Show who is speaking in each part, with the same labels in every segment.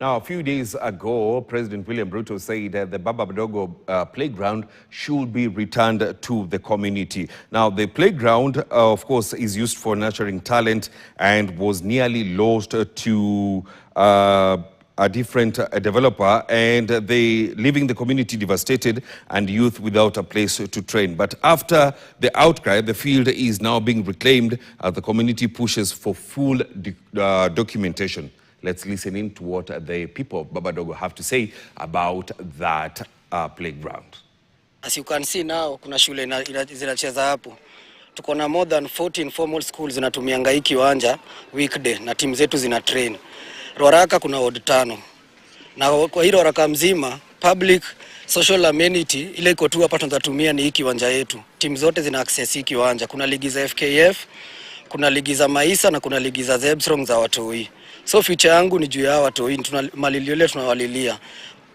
Speaker 1: Now, a few days ago, President William Ruto said that the Baba Mdogo playground should be returned to the community. Now, the playground, of course, is used for nurturing talent and was nearly lost to a different developer, and they leaving the community devastated and youth without a place to train. But after the outcry, the field is now being reclaimed as the community pushes for full documentation. Let's listen in to what the people of Baba Mdogo have to say about that playground.
Speaker 2: As you can see now, kuna shule zinacheza hapo. Tuko na more than 14 formal schools zinatumianga hii kiwanja weekday na timu zetu zina train. Ruaraka kuna ward 5. Na kwa hilo Ruaraka mzima public social amenity ile iko tu hapa tunatumia ni hii kiwanja yetu. Timu zote zina access hii kiwanja. Kuna ligi za FKF, kuna ligi za Maisa na kuna ligi za Zebstrong za Watoi. So future yangu ni juu ya Watoi, tunawalilia.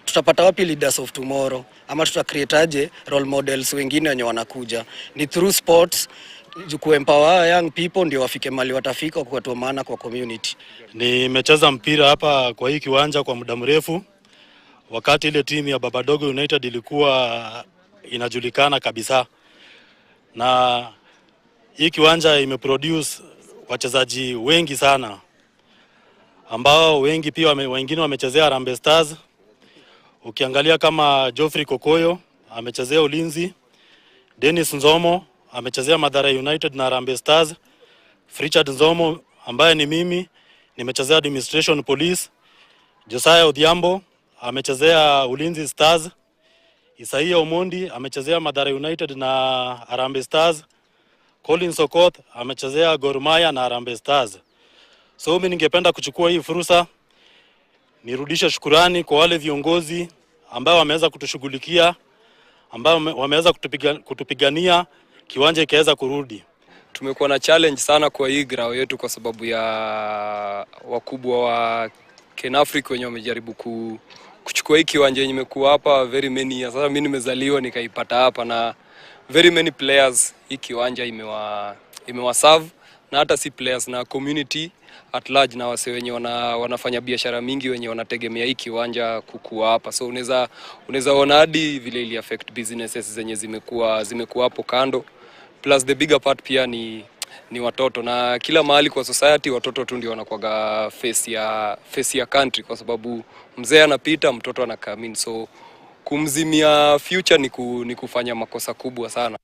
Speaker 2: Tutapata wapi leaders of tomorrow? Ama tutacreate aje role models wengine wenye wanakuja? Ni through sports kuempower young people ndio wafike mali watafika kwa kuwa maana kwa community.
Speaker 3: Nimecheza mpira hapa kwa hii kiwanja kwa muda mrefu. Wakati ile timu ya Baba Mdogo United ilikuwa inajulikana kabisa. Na hii kiwanja imeproduce wachezaji wengi sana, ambao wengi pia wengine wamechezea Harambee Stars. Ukiangalia kama Geoffrey Kokoyo amechezea Ulinzi, Dennis Nzomo amechezea Mathare United na Harambee Stars, Richard Nzomo ambaye ni mimi nimechezea Administration Police, Josiah Odhiambo amechezea Ulinzi Stars, Isaiah Omondi amechezea Mathare United na Harambee Stars, Colin Sokoth amechezea Gor Mahia na Harambee Stars. So mimi ningependa kuchukua hii fursa nirudisha shukrani kwa wale viongozi ambao wameweza kutushughulikia, ambao wameweza kutupigania kiwanja ikaweza kurudi.
Speaker 4: Tumekuwa na challenge sana kwa hii ground yetu kwa sababu ya wakubwa wa Kenafric wenye wamejaribu kuchukua hii kiwanja yenye imekuwa hapa very many years. Sasa mimi nimezaliwa nikaipata hapa na very many players hii kiwanja imewaserve, na hata si players na community at large na wase wenye wanafanya biashara mingi wenye wanategemea hii kiwanja kukua hapa. So unaweza ona hadi vile ili affect businesses zenye zimekuwa hapo kando. Plus the bigger part pia ni watoto, na kila mahali kwa society watoto tu ndio wanakuwa face ya country, kwa sababu mzee anapita mtoto anakamini. So kumzimia future ni kufanya makosa kubwa sana.